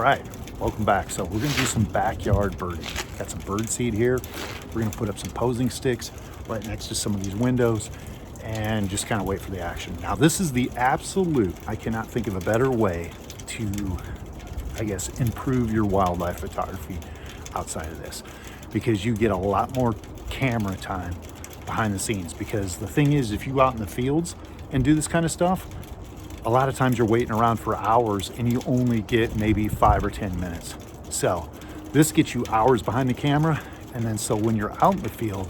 right, welcome back. So we're gonna do some backyard birding. Got some bird seed here. We're gonna put up some posing sticks right next to some of these windows and just kind of wait for the action. Now this is the absolute, I cannot think of a better way to, I guess, improve your wildlife photography outside of this, because you get a lot more camera time behind the scenes. Because the thing is, if you go out in the fields and do this kind of stuff, a lot of times you're waiting around for hours and you only get maybe 5 or 10 minutes. So this gets you hours behind the camera. And then so when you're out in the field,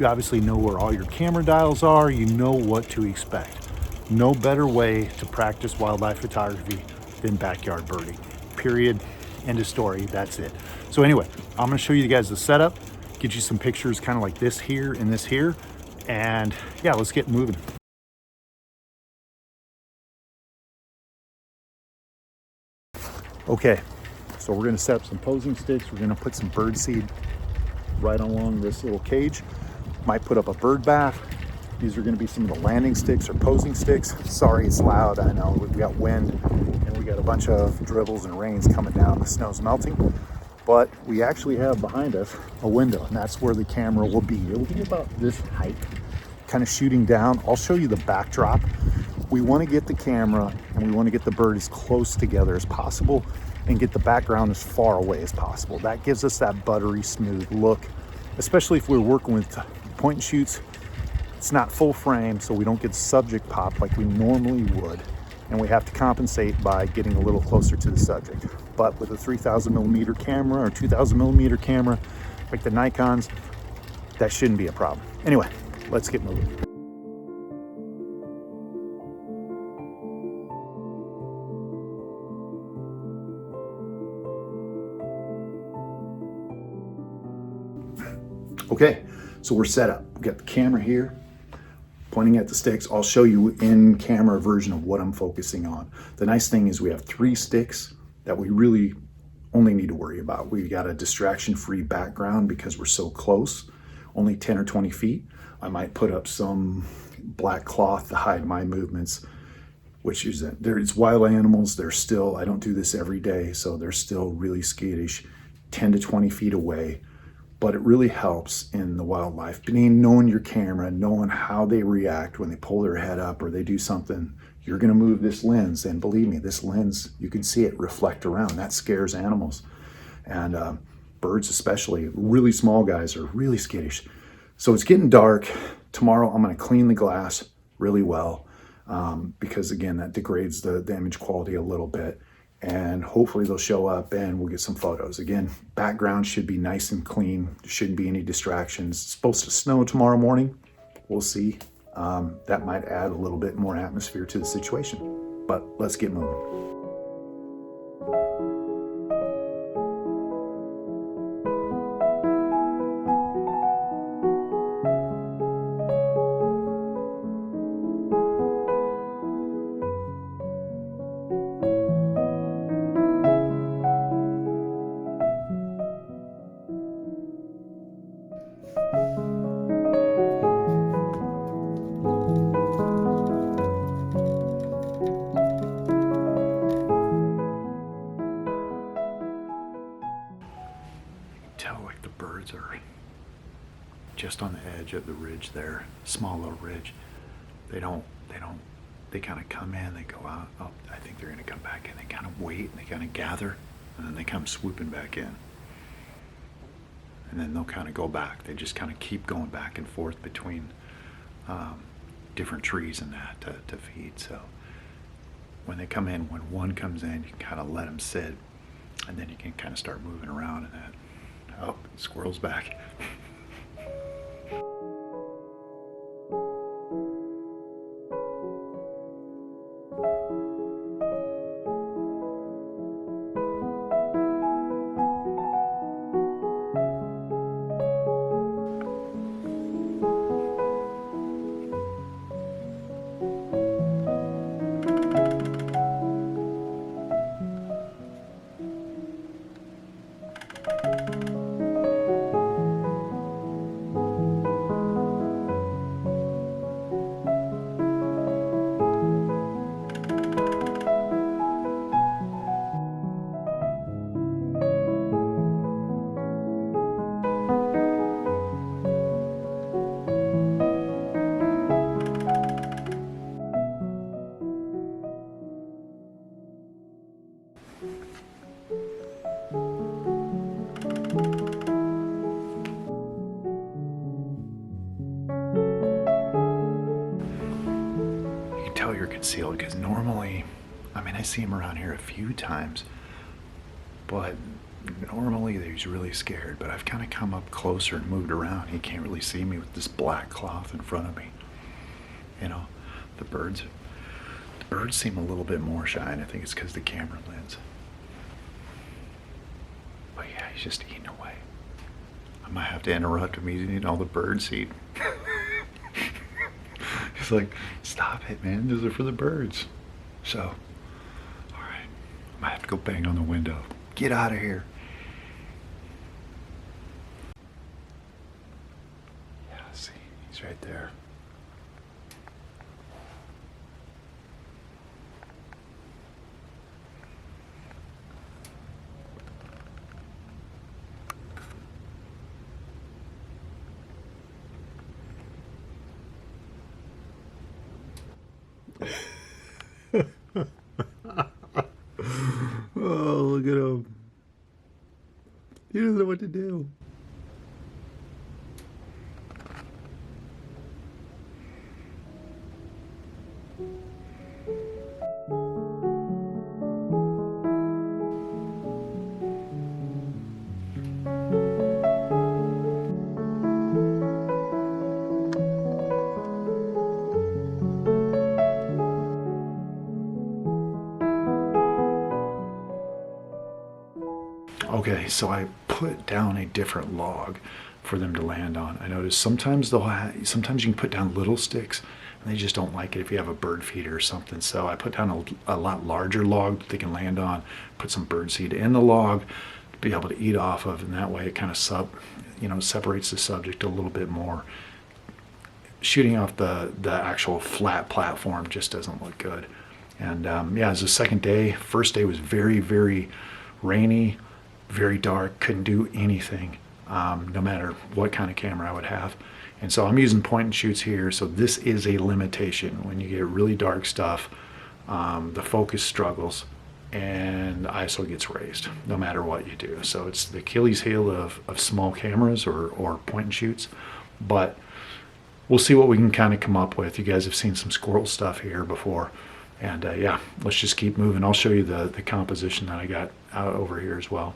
you obviously know where all your camera dials are, you know what to expect. No better way to practice wildlife photography than backyard birding. Period. End of story. That's it. So anyway, I'm going to show you guys the setup, get you some pictures kind of like this here and this here. And yeah, let's get moving. Okay, so we're going to set up some posing sticks. We're going to put some bird seed right along this little cage. Might put up a bird bath. These are going to be some of the landing sticks or posing sticks. Sorry, it's loud. I know we got wind and we got a bunch of dribbles and rains coming down. The snow's melting, but we actually have behind us a window, and that's where the camera will be. It'll be about this height, kind of shooting down. I'll show you the backdrop. We want to get the camera and we want to get the bird as close together as possible and get the background as far away as possible. That gives us that buttery smooth look, especially if we're working with point and shoots. It's not full frame, so we don't get subject pop like we normally would, and we have to compensate by getting a little closer to the subject. But with a 3000mm camera or 2000mm camera like the Nikons, that shouldn't be a problem. Anyway, let's get moving. Okay, so we're set up. We've got the camera here, pointing at the sticks. I'll show you in camera version of what I'm focusing on. The nice thing is we have 3 sticks that we really only need to worry about. We've got a distraction-free background because we're so close, only 10 or 20 feet. I might put up some black cloth to hide my movements, which is that it's wild animals. They're still, I don't do this every day, so they're still really skittish, 10 to 20 feet away. But it really helps in the wildlife, knowing your camera, knowing how they react when they pull their head up or they do something. You're gonna move this lens, and believe me, this lens, you can see it reflect around. That scares animals. And birds especially, really small guys are really skittish. So it's getting dark. Tomorrow I'm gonna clean the glass really well because again, that degrades the image quality a little bit. And hopefully they'll show up and we'll get some photos. Again, background should be nice and clean. There shouldn't be any distractions. It's supposed to snow tomorrow morning. We'll see. That might add a little bit more atmosphere to the situation, but let's get moving. Tell like the birds are just on the edge of the ridge there, small little ridge. They kind of come in, they go out. Oh, I think they're gonna come back in. They kind of wait and they kind of gather and then they come swooping back in. And then they'll kind of go back. They just kind of keep going back and forth between different trees and that to feed. So when they come in, when one comes in, you can kind of let them sit and then you can kind of start moving around and that. Oh, squirrel's back. concealed, because normally, I mean, I see him around here a few times, but normally he's really scared. But I've kind of come up closer and moved around. He can't really see me with this black cloth in front of me. You know, the birds seem a little bit more shy, and I think it's because the camera lens. But yeah, he's just eating away. I might have to interrupt him. He's eating all the bird seed. He's like, stop it, man. Those are for the birds. So, all right. I might have to go bang on the window. Get out of here. Yeah, see, he's right there. Oh, look at him. He doesn't know what to do. Okay, so I put down a different log for them to land on. I noticed sometimes sometimes you can put down little sticks and they just don't like it if you have a bird feeder or something. So I put down a lot larger log that they can land on, put some bird seed in the log to be able to eat off of, and that way it kind of separates the subject a little bit more. Shooting off the actual flat platform just doesn't look good. And yeah, it was the second day. First day was very, very rainy, very dark, couldn't do anything, no matter what kind of camera I would have. And so I'm using point and shoots here, so this is a limitation. When you get really dark stuff, the focus struggles and ISO gets raised no matter what you do. So it's the Achilles heel of small cameras or point and shoots, but we'll see what we can kind of come up with. You guys have seen some Squirrel stuff here before, and yeah, let's just keep moving. I'll show you the composition that I got out over here as well.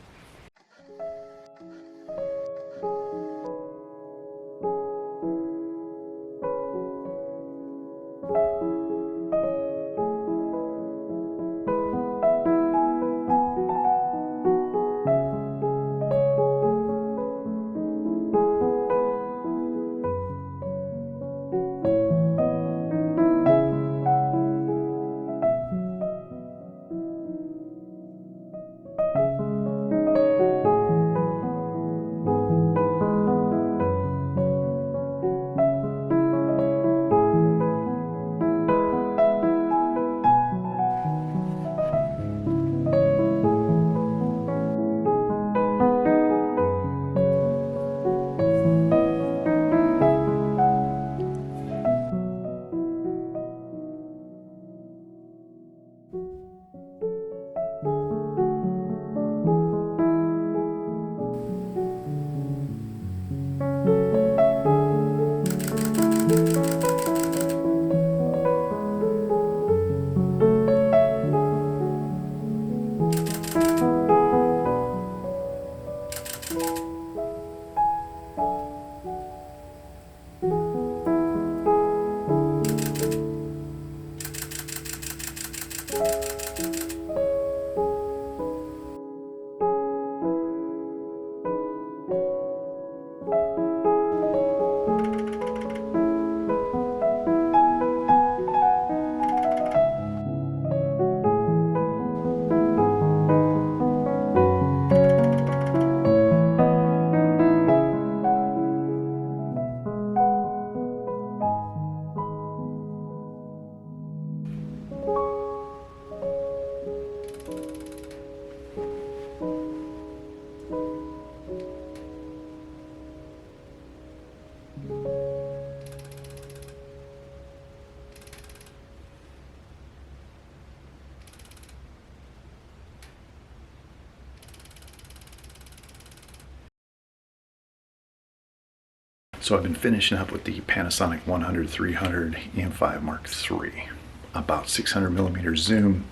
So I've been finishing up with the Panasonic 100-300 EM5 Mark III. about 600 millimeter zoom,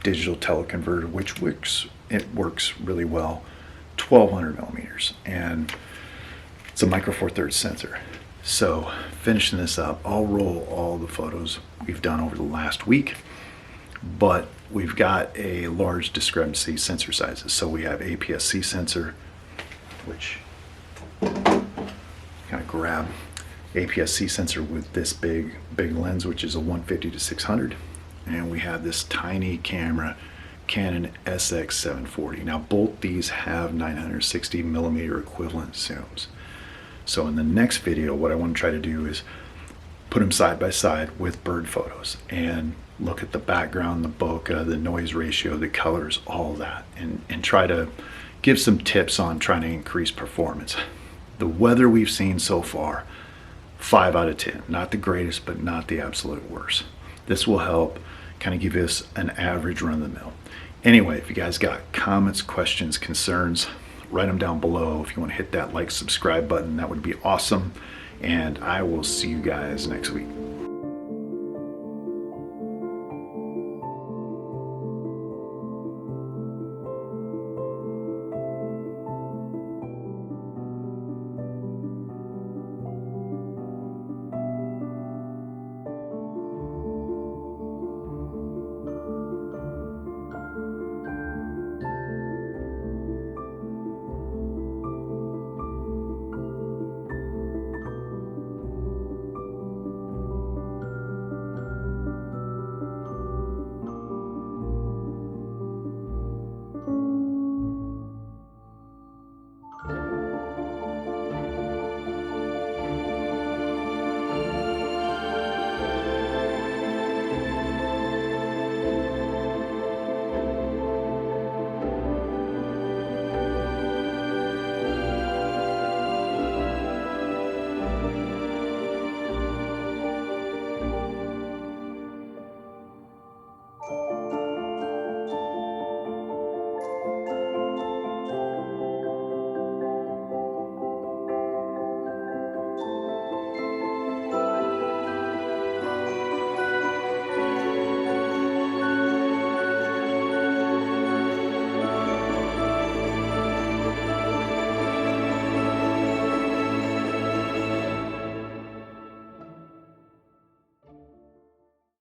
digital teleconverter, which works really well, 1200 millimeters, and it's a micro four thirds sensor. So finishing this up, I'll roll all the photos we've done over the last week, but we've got a large discrepancy sensor sizes. So we have APS-C sensor, which kind of grab APS-C sensor with this big lens, which is a 150 to 600, and we have this tiny camera, Canon SX740. Now both these have 960 millimeter equivalent zooms. So in the next video, what I want to try to do is put them side by side with bird photos and look at the background, the bokeh, the noise ratio, the colors, all of that, and try to give some tips on trying to increase performance. The weather we've seen so far, 5 out of 10. Not the greatest, but not the absolute worst. This will help kind of give us an average run of the mill. Anyway, if you guys got comments, questions, concerns, write them down below. If you want to hit that like, subscribe button, that would be awesome. And I will see you guys next week.